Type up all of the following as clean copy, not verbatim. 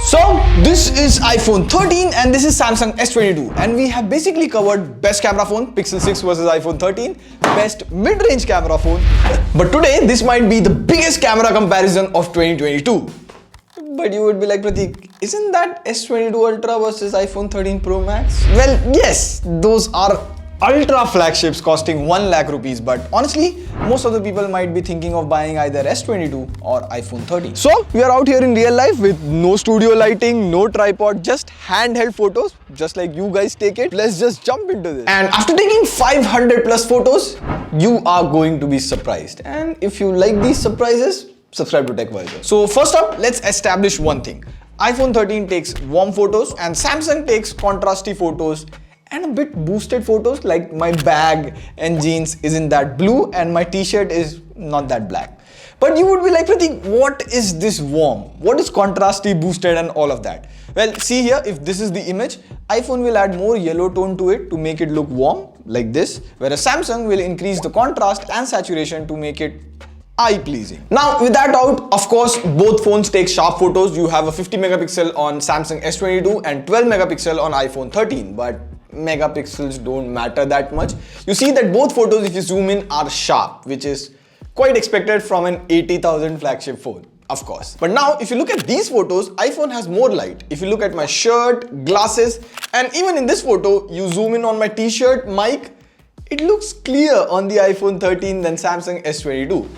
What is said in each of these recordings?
So this is iPhone 13 and this is Samsung S22, and we have basically covered best camera phone Pixel 6 versus iPhone 13, best mid-range camera phone. But today this might be the biggest camera comparison of 2022. But you would be like, Pratik, isn't that S22 Ultra versus iPhone 13 Pro Max? Well, yes, those are ultra flagships costing 1 lakh rupees, but honestly, most of the people might be thinking of buying either S22 or iPhone 13. So, we are out here in real life with no studio lighting, no tripod, just handheld photos, just like you guys take it. Let's just jump into this. And after taking 500 plus photos, you are going to be surprised. And if you like these surprises, subscribe to TechWiser. So first up, let's establish one thing. iPhone 13 takes warm photos and Samsung takes contrasty photos and a bit boosted photos, like my bag and jeans isn't that blue and my t-shirt is not that black. But you would be like, Pratik, what is this warm? What is contrasty, boosted and all of that? Well, see here, if this is the image, iPhone will add more yellow tone to it to make it look warm, like this, whereas Samsung will increase the contrast and saturation to make it eye-pleasing. Now, with that out, of course, both phones take sharp photos. You have a 50 megapixel on Samsung S22 and 12 megapixel on iPhone 13, but megapixels don't matter that much. You see that both photos, if you zoom in, are sharp, which is quite expected from an 80,000 flagship phone, of course. But now, if you look at these photos, iPhone has more light. If you look at my shirt, glasses, and even in this photo, you zoom in on my t-shirt, mic, it looks clear on the iPhone 13 than Samsung S22.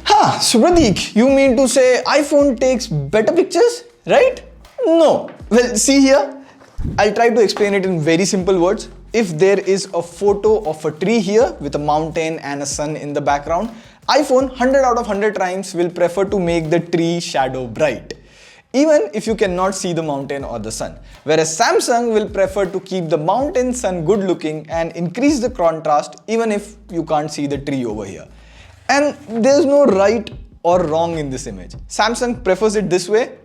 So Pratik, you mean to say iPhone takes better pictures, right? No. Well, see here, I'll try to explain it in very simple words. If there is a photo of a tree here with a mountain and a sun in the background, iPhone 100 out of 100 times will prefer to make the tree shadow bright, even if you cannot see the mountain or the sun. Whereas Samsung will prefer to keep the mountain sun good looking and increase the contrast even if you can't see the tree over here. And there's no right or wrong in this image. Samsung prefers it this way,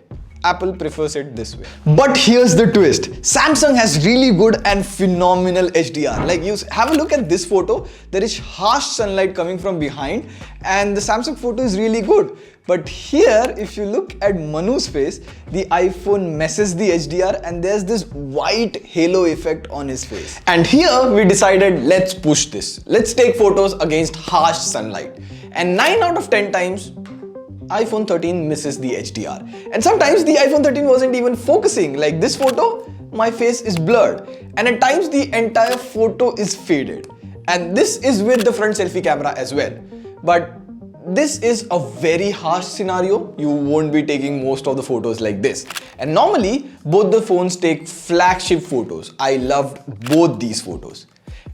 Apple prefers it this way. But here's the twist. Samsung has really good and phenomenal HDR. Like, you have a look at this photo, there is harsh sunlight coming from behind and the Samsung photo is really good. But here, if you look at Manu's face, the iPhone messes the HDR and there's this white halo effect on his face. And here we decided, let's push this. Let's take photos against harsh sunlight. And 9 out of 10 times, iPhone 13 misses the HDR. And sometimes the iPhone 13 wasn't even focusing. Like this photo, my face is blurred. And at times the entire photo is faded. And this is with the front selfie camera as well. But this is a very harsh scenario. You won't be taking most of the photos like this. And normally, both the phones take flagship photos. I loved both these photos.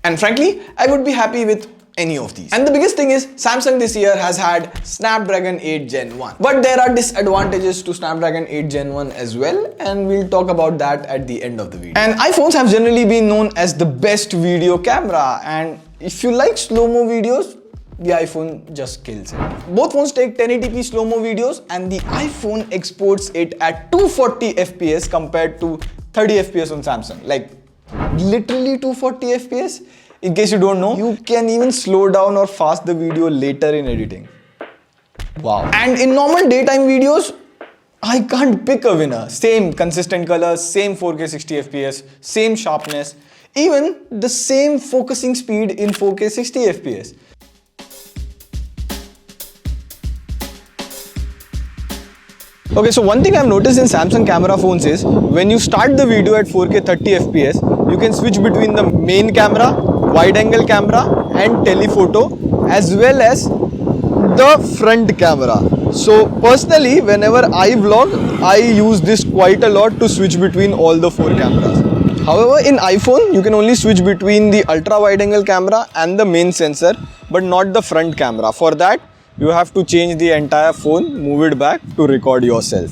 And frankly, I would be happy with any of these. And the biggest thing is, Samsung this year has had Snapdragon 8 Gen 1. But there are disadvantages to Snapdragon 8 Gen 1 as well, and we'll talk about that at the end of the video. And iPhones have generally been known as the best video camera, and if you like slow-mo videos, the iPhone just kills it. Both phones take 1080p slow-mo videos and the iPhone exports it at 240 FPS compared to 30 FPS on Samsung. Like, literally 240 FPS. In case you don't know, you can even slow down or fast the video later in editing. Wow. And in normal daytime videos, I can't pick a winner. Same consistent colors, same 4K 60 FPS, same sharpness, even the same focusing speed in 4K 60 FPS. Okay, so one thing I've noticed in Samsung camera phones is when you start the video at 4K 30 FPS, you can switch between the main camera, wide angle camera and telephoto as well as the front camera. So personally, whenever I vlog, I use this quite a lot to switch between all the 4 cameras. However, in iPhone, you can only switch between the ultra wide angle camera and the main sensor, but not the front camera. For that, you have to change the entire phone, move it back to record yourself.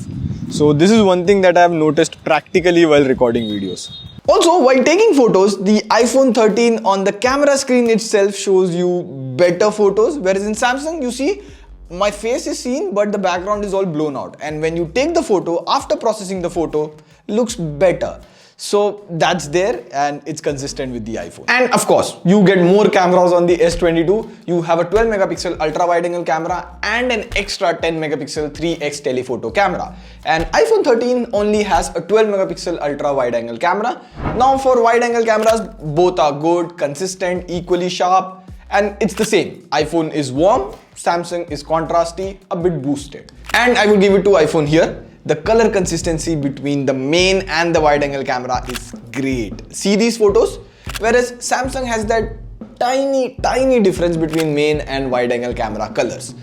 So this is one thing that I have noticed practically while recording videos. Also, while taking photos, the iPhone 13 on the camera screen itself shows you better photos, whereas in Samsung, you see, my face is seen, but the background is all blown out. And when you take the photo, after processing the photo, looks better. So that's there and it's consistent with the iPhone. And of course, you get more cameras on the S22. You have a 12 megapixel ultra wide angle camera and an extra 10 megapixel 3x telephoto camera. And iPhone 13 only has a 12 megapixel ultra wide angle camera. Now for wide angle cameras, both are good, consistent, equally sharp, and it's the same. iPhone is warm, Samsung is contrasty, a bit boosted. And I will give it to iPhone here. The color consistency between the main and the wide angle camera is great. See these photos? Whereas Samsung has that tiny difference between main and wide angle camera colors.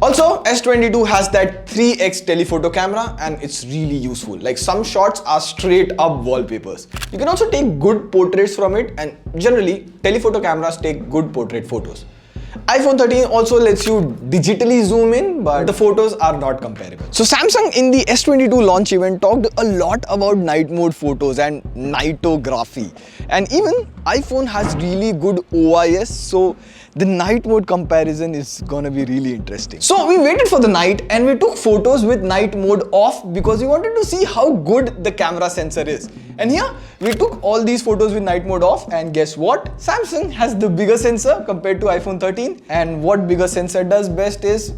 Also, S22 has that 3x telephoto camera and it's really useful. Like some shots are straight up wallpapers. You can also take good portraits from it, and generally telephoto cameras take good portrait photos. iPhone 13 also lets you digitally zoom in, but the photos are not comparable. So Samsung in the S22 launch event talked a lot about night mode photos and nightography. And even iPhone has really good OIS, so the night mode comparison is gonna be really interesting. So we waited for the night and we took photos with night mode off because we wanted to see how good the camera sensor is. And here we took all these photos with night mode off, and guess what? Samsung has the bigger sensor compared to iPhone 13, and what bigger sensor does best is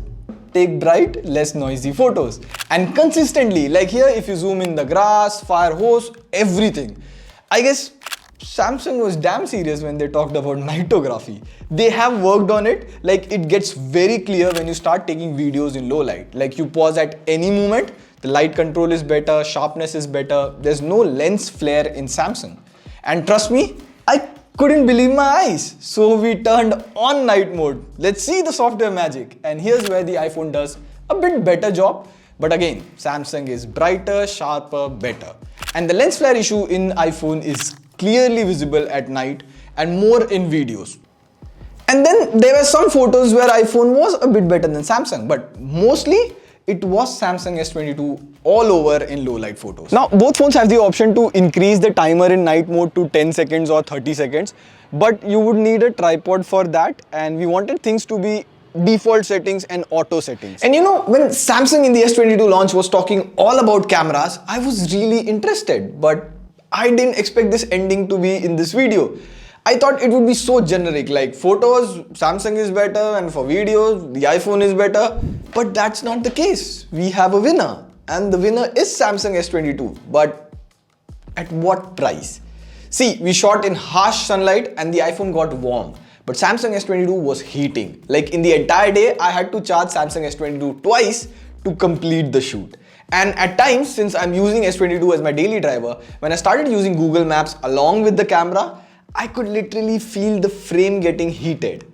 take bright, less noisy photos. And consistently, like here if you zoom in the grass, fire hose, everything. I guess Samsung was damn serious when they talked about nightography. They have worked on it. Like it gets very clear when you start taking videos in low light. Like you pause at any moment, the light control is better, sharpness is better. There's no lens flare in Samsung. And trust me, I couldn't believe my eyes. So we turned on night mode. Let's see the software magic. And here's where the iPhone does a bit better job. But again, Samsung is brighter, sharper, better. And the lens flare issue in iPhone is clearly visible at night and more in videos. And then there were some photos where iPhone was a bit better than Samsung, but mostly it was Samsung S22 all over in low light photos. Now both phones have the option to increase the timer in night mode to 10 seconds or 30 seconds, but you would need a tripod for that, and we wanted things to be default settings and auto settings. And you know, when Samsung in the S22 launch was talking all about cameras, I was really interested, but I didn't expect this ending to be in this video. I thought it would be so generic, like photos, Samsung is better, and for videos, the iPhone is better. But that's not the case. We have a winner, and the winner is Samsung S22. But at what price? See, we shot in harsh sunlight and the iPhone got warm. But Samsung S22 was heating. Like in the entire day, I had to charge Samsung S22 twice to complete the shoot. And at times, since I'm using S22 as my daily driver, when I started using Google Maps along with the camera, I could literally feel the frame getting heated.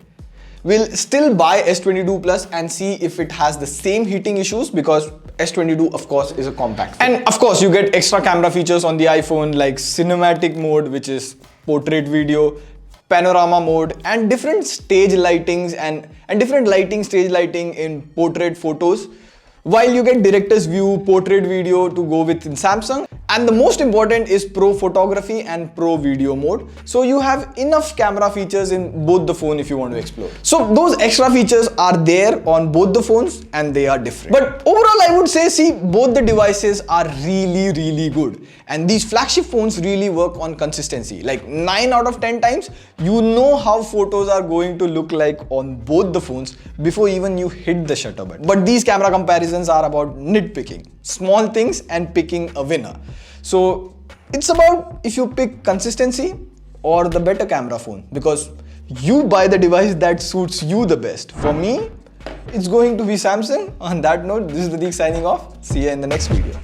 We'll still buy S22 Plus and see if it has the same heating issues, because S22 of course is a compact phone. And of course you get extra camera features on the iPhone like cinematic mode, which is portrait video, panorama mode, and different stage lightings and different stage lighting in portrait photos, while you get director's view, portrait video to go with in Samsung. And the most important is pro photography and pro video mode. So you have enough camera features in both the phone if you want to explore. So those extra features are there on both the phones and they are different. But overall I would say, see, both the devices are really good. And these flagship phones really work on consistency. Like 9 out of 10 times, you know how photos are going to look like on both the phones before even you hit the shutter button. But these camera comparisons are about nitpicking, small things and picking a winner. So it's about if you pick consistency or the better camera phone, because you buy the device that suits you the best. For me, it's going to be Samsung. On that note, this is Pradeep signing off. See you in the next video.